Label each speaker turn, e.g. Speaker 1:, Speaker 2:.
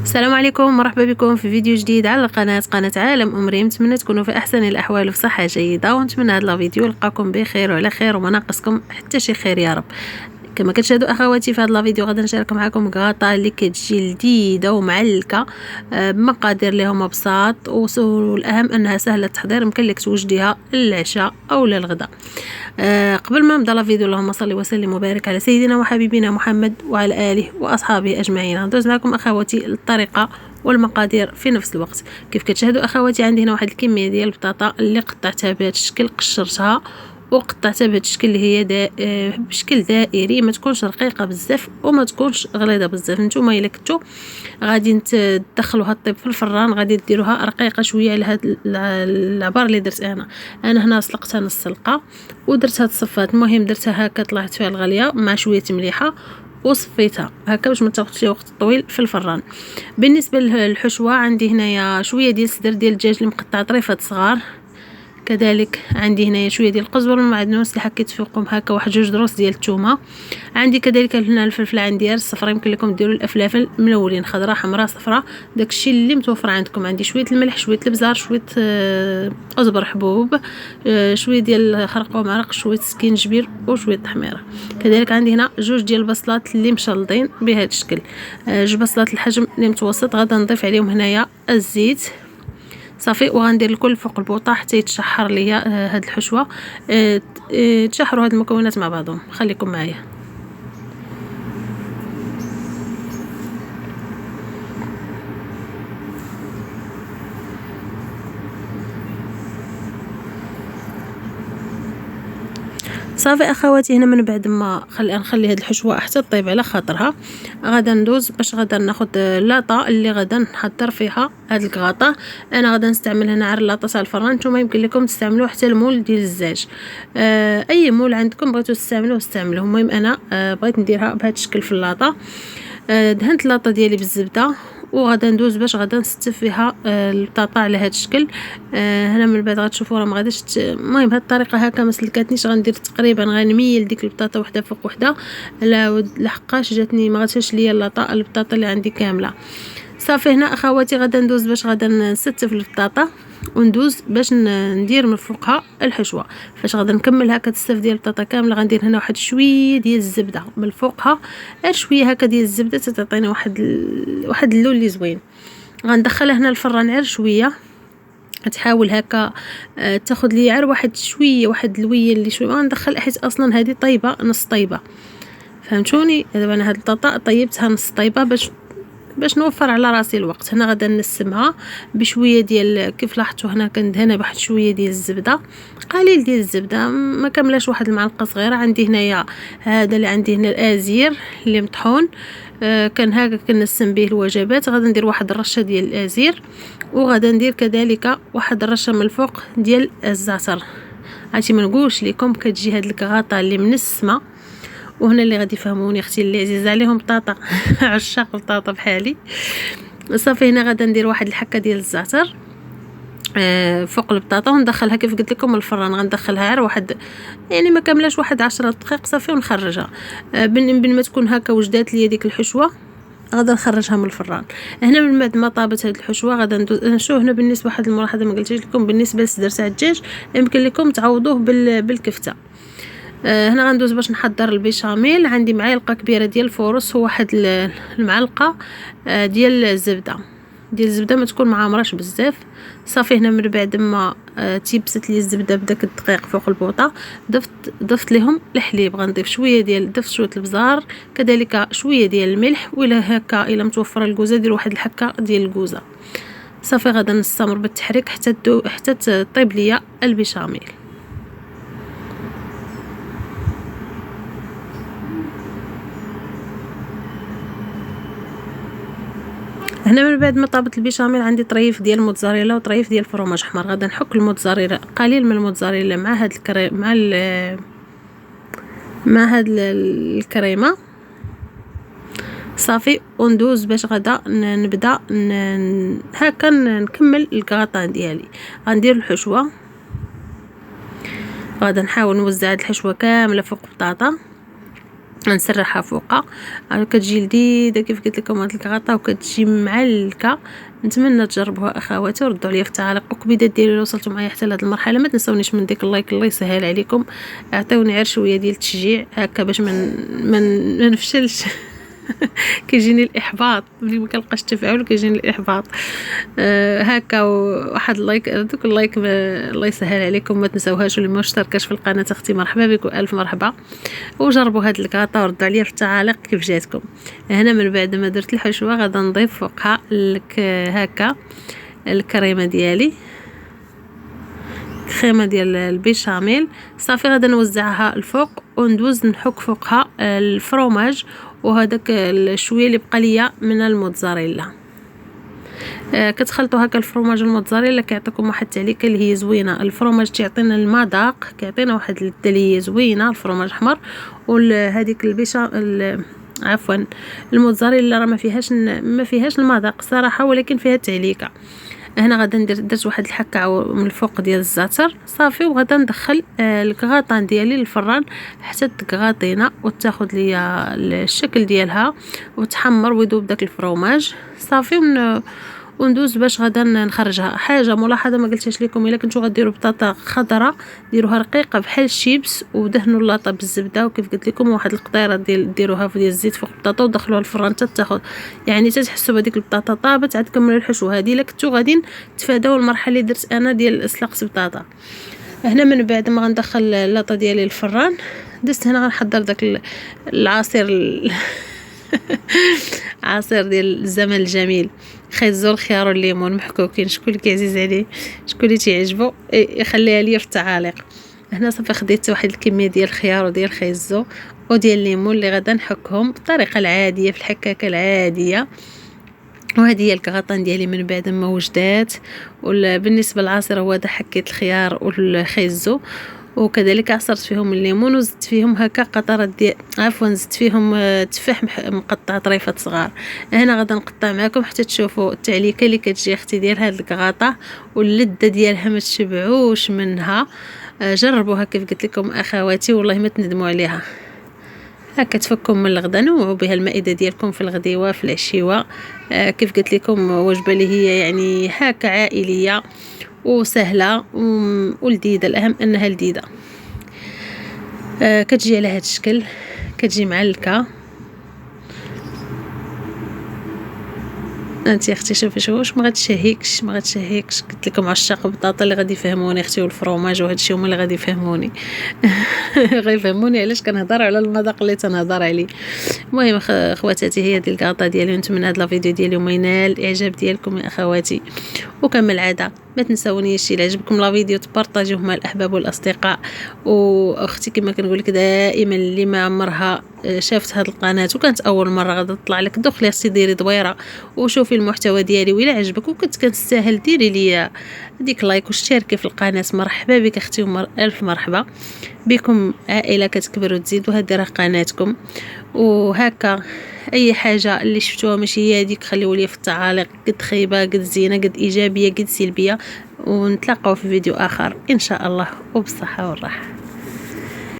Speaker 1: السلام عليكم ومرحبا بكم في فيديو جديد على قناة عالم أمري. نتمنى تكونوا في احسن الاحوال وفي صحه جيده، ونتمنى هذا الفيديو يلقاكم بخير وعلى خير وما ناقصكم حتى شي خير يا رب. كما كتشاهدوا اخواتي في هذا الفيديو غادي نشارك معكم كاطا اللي كتجي لذيذه ومعلكه بمقادير اللي هما بساط، والاهم انها سهله التحضير، يمكن لك توجديها للعشاء او للغداء. قبل ما نبدا الفيديو اللهم صل وسلم وبارك على سيدنا وحبيبنا محمد وعلى اله واصحابه اجمعين. ندوز معكم اخواتي الطريقه والمقادير في نفس الوقت. كيف كتشاهدوا اخواتي عندي هنا واحد الكميه ديال البطاطا اللي قطعتها بهذا الشكل، قشرتها وقطعتها بهذا الشكل اللي هي بشكل دائري، ما تكونش رقيقه بزاف وما تكونش غليظه بزاف. نتوما الا كنتو غادي تدخلوها الطيب في الفران غادي ديروها رقيقه شويه على هاد العبار اللي درت انا هنا سلقتها نص سلقه ودرتها تصفات. المهم درتها هكا طلعت فيها الغليه مع شويه مليحه وصفيتها هكا باش ما تاخذش وقت طويل في الفران. بالنسبه للحشوه عندي هنايا شويه ديال الصدر ديال الدجاج اللي مقطع طريفات صغار، كذلك عندي هنايا شويه ديال القزبر والمعدنوس اللي حكيت فوقهم هكا واحد جوج دروس ديال الثومه. عندي كذلك هنا الفلفل عندي الصفراء، يمكن لكم ديروا الافلافل ملونين خضراء حمراء صفراء داكشي اللي متوفر عندكم. عندي شويه الملح شويه البزار شويه قزبر حبوب شويه ديال خرق ومرق شويه سكينجبير وشويه تحميره. كذلك عندي هنا جوج ديال البصلات اللي مشلضين بهذا الشكل، جوج بصلات الحجم اللي متوسط. غادا نضيف عليهم هنايا الزيت صافي وغندير الكل فوق البوطه حتى يتشحر ليا هاد الحشوه. تشحروا هاد المكونات مع بعضهم، خليكم معايا. صافي اخواتي هنا من بعد ما نخلي هاد الحشوه حتى طيب على خاطرها غادا ندوز باش غادا ناخذ لاطه اللي غادا نحضر فيها هاد الكغاطه. انا غادا نستعمل هنا عر لاطه تاع الفران، نتوما يمكن لكم تستعملوا حتى المول ديال الزاج، اي مول عندكم بغيتو تستعملوه استعملوه. المهم انا بغيت نديرها بهذا الشكل في اللاطه. دهنت اللاطه ديالي بالزبده وغادا ندوز باش غادا نستف فيها البطاطا على هذا الشكل. هنا من بعد غتشوفوا راه ما غاديش المهم هاد الطريقه هكا ما سلكاتنيش، غندير تقريبا غنميل ديك البطاطا وحده فوق وحده لحقاش جاتني ما غاتش ليا اللاطه البطاطا اللي عندي كامله. صافي هنا اخواتي غادا ندوز باش غادا نستف البطاطا وندوز باش ندير من فوقها الحشوه. فاش غادا نكمل هكا التستف ديال البطاطا كامله غندير هنا واحد شويه ديال الزبده من فوقها، غير شويه هكا ديال الزبده تعطينا واحد اللون اللي زوين. غندخلها هنا الفران غير شويه، تحاول هكا تاخذ لي غير واحد شويه واحد الويه اللي شويه غندخل حيت اصلا هذه طيبه نص طيبه، فهمتوني؟ دابا انا هاد البطاطا طيبتها نص طيبه باش نوفر على راسي الوقت. هنا غادا نسمها بشويه ديال كيف لاحظتوا هنا كندهنها بواحد شويه ديال الزبده، قليل ديال الزبده ما كاملاش واحد المعلقه صغيره. عندي هنايا هذا اللي عندي هنا الازير اللي مطحون، كان هكا كنسم به الوجبات. غادا ندير واحد الرشه ديال الازير وغادا ندير كذلك واحد الرشه من الفوق ديال الزعتر. عرفتي ما نقولش لكم كتجي هاد الكغاطه اللي منسمه. وهنا اللي غادي يفهموني اختي اللي عزيز عليهم بطاطا عشاق البطاطا بحالي. صافي هنا غادا ندير واحد الحكه ديال الزعتر فوق البطاطا وندخلها كيف قلت لكم الفران. غندخلها غير واحد يعني ما كاملاش واحد 10 دقائق صافي ونخرجها. بين ما تكون هكا وجدات ليا ديك الحشوه غادا نخرجها من الفران. هنا من بعد ما طابت هاد الحشوه غادا نشوف هنا بالنسبه واحد الملاحظه ما قلتش لكم بالنسبه للصدر تاع الدجاج يمكن لكم تعوضوه بالكفته. هنا غندوز باش نحضر البيشاميل. عندي معلقه كبيره ديال الفورص وواحد المعلقه ديال الزبده ما تكون معمراش بزاف. صافي هنا من بعد ما تيبست لي الزبده بداك الدقيق فوق البوطه ضفت لهم الحليب. غنضيف شويه ضفت شويه البزار كذلك شويه ديال الملح، ولا هكا الا متوفره الكوزه دير واحد الحكه ديال الكوزه. صافي غادا نستمر بالتحريك حتى تطيب ليا البيشاميل. هنا من بعد ما طابت البيشاميل عندي طريف ديال الموتزاريلا وطريف ديال الفرماج احمر. غادا نحك الموتزاريلا قليل من الموتزاريلا مع هاد الكريم مع هاد الكريمه صافي وندوز باش غادا نبدا هكا نكمل الكغاطه ديالي. غندير نسرحها فوقها. كتجي لذيذه كيف قلت لكم هاد الكغاطه وكتجي معلكه. نتمنى تجربوها اخواتي وردوا عليا في التعاليق وكبيدات ديالي لو وصلتوا معايا حتى لهاد المرحله. ما تنسونيش من ديك اللايك، الله يسهل عليكم، اعطيوني غير شويه ديال التشجيع هكا باش من نفشلش. كيجيني الاحباط ملي ما كنلقاش التفاعل، كيجيني الاحباط. هكا واحد اللايك، دوك اللايك الله يسهل عليكم. ما تنساوهاش، واللي ما اشتركاش في القناه اختي مرحبا بكم، الف مرحبا. وجربوا هاد الكاطا وردوا عليا في التعاليق كيف جاتكم. هنا من بعد ما درت الحشوه غادا نضيف فوقها هكا الكريمه ديالي، كريمه ديال البيشاميل. صافي غادا نوزعها الفوق وندوز نحك فوقها الفرomage وهذاك الشويه اللي بقى ليا من الموتزاريلا. كتخلطوا هكا الفرomage والموتزاريلا كيعطيكم واحد التعليكه اللي هي زوينه. الفرomage تيعطينا المذاق، كيعطينا واحد الدليه زوينه الفرomage احمر. وهذيك عفوا الموتزاريلا راه ما فيهاش المذاق صراحه، ولكن فيها التعليكه. هنا غادا درت واحد الحكه من الفوق ديال الزعتر صافي. وغادا ندخل الكغاطان ديالي للفران حتى تكغاطينا وتاخذ ليا الشكل ديالها وتحمر ويذوب داك الفرomage صافي. وندوز باش غادا نخرجها. حاجه ملاحظه ما قلتهاش لكم، الا كنتو غديروا بطاطا خضراء ديروها رقيقه بحال الشيبس ودهنوا اللاطه بالزبده، وكيف قلت لكم واحد القطيره ديروها في ديال الزيت فوق البطاطا ودخلوها الفران حتى تاخذ يعني تحسوا بهذيك البطاطا طابت. عاد كملوا الحشوه هذه. الا كنتو غادي تفاداو المرحله اللي درت انا ديال سلقت بطاطا. هنا من بعد ما غندخل اللاطه ديالي الفران دزت هنا غنحضر داك العصير عصير ديال الزمن الجميل، خيزو الخيار والليمون محكوكين. شكون اللي كيعزيز عليه، شكون اللي تيعجبو يخليها ليا في التعاليق. هنا صافي خديت واحد الكميه ديال الخيار وديال الخيزو وديال الليمون اللي غادا نحكهم بالطريقه العاديه في الحكاكه العاديه. وهذه هي الكغاطان ديالي من بعد ما وجدات. وبالنسبه للعصير هو حكيت الخيار والخيزو وكذلك عصرت فيهم الليمون وزدت فيهم هكا قطرات ديال زدت فيهم تفاح مقطع طريفات صغار. هنا غادا نقطع معكم حتى تشوفوا التعليكه اللي كتجي اختي ديال هاد الكغاطه واللذه ديالها ما تشبعوش منها. جربوها كيف قلت لكم اخواتي والله ما تندموا عليها. هكا تفكم من الغدا، نوعوا بها المائده ديالكم في الغديوه في العشيوه. كيف قلت لكم وجبه اللي هي يعني هكا عائليه وسهله ولذيذه. الاهم انها لذيذه. كتجي على هذا الشكل، كتجي معلكه. انت اختي شوفي واش ما غتشهيكش قلت لكم عشاق البطاطا اللي غادي يفهموني اختي والفرomage وهذا الشيء هما اللي غادي يفهموني. غيفهموني علاش كنهضر على المذاق اللي تنهضر عليه. المهم خواتاتي هي ديال الكاطا ديالي. نتمنى هذا الفيديو ديالي ما ينال الاعجاب ديالكم يا اخواتي. وكما العاده ما تنساونيش الى عجبكم لا فيديو تبارطاجيوه مع الاحباب والاصدقاء. واختي كما كنقول لك دائما اللي ما عمرها شافت هذه القناه وكانت اول مره غادا تطلع لك دخلي اختي ديري دويره وشوفي المحتوى ديالي، وإلا عجبك وكنت كنستاهل ديري لي ديك لايك واشتركي في القناه. مرحبا بك اختي الف مرحبا بكم. عائله كتكبر وتزيد وهذه راه قناتكم. وهكا اي حاجه اللي شفتوها ماشي هي هذيك خليوا لي في التعاليق، قد خيبه قد زينه قد ايجابيه قد سلبيه. ونتلاقاو في فيديو اخر ان شاء الله وبالصحه والراحه.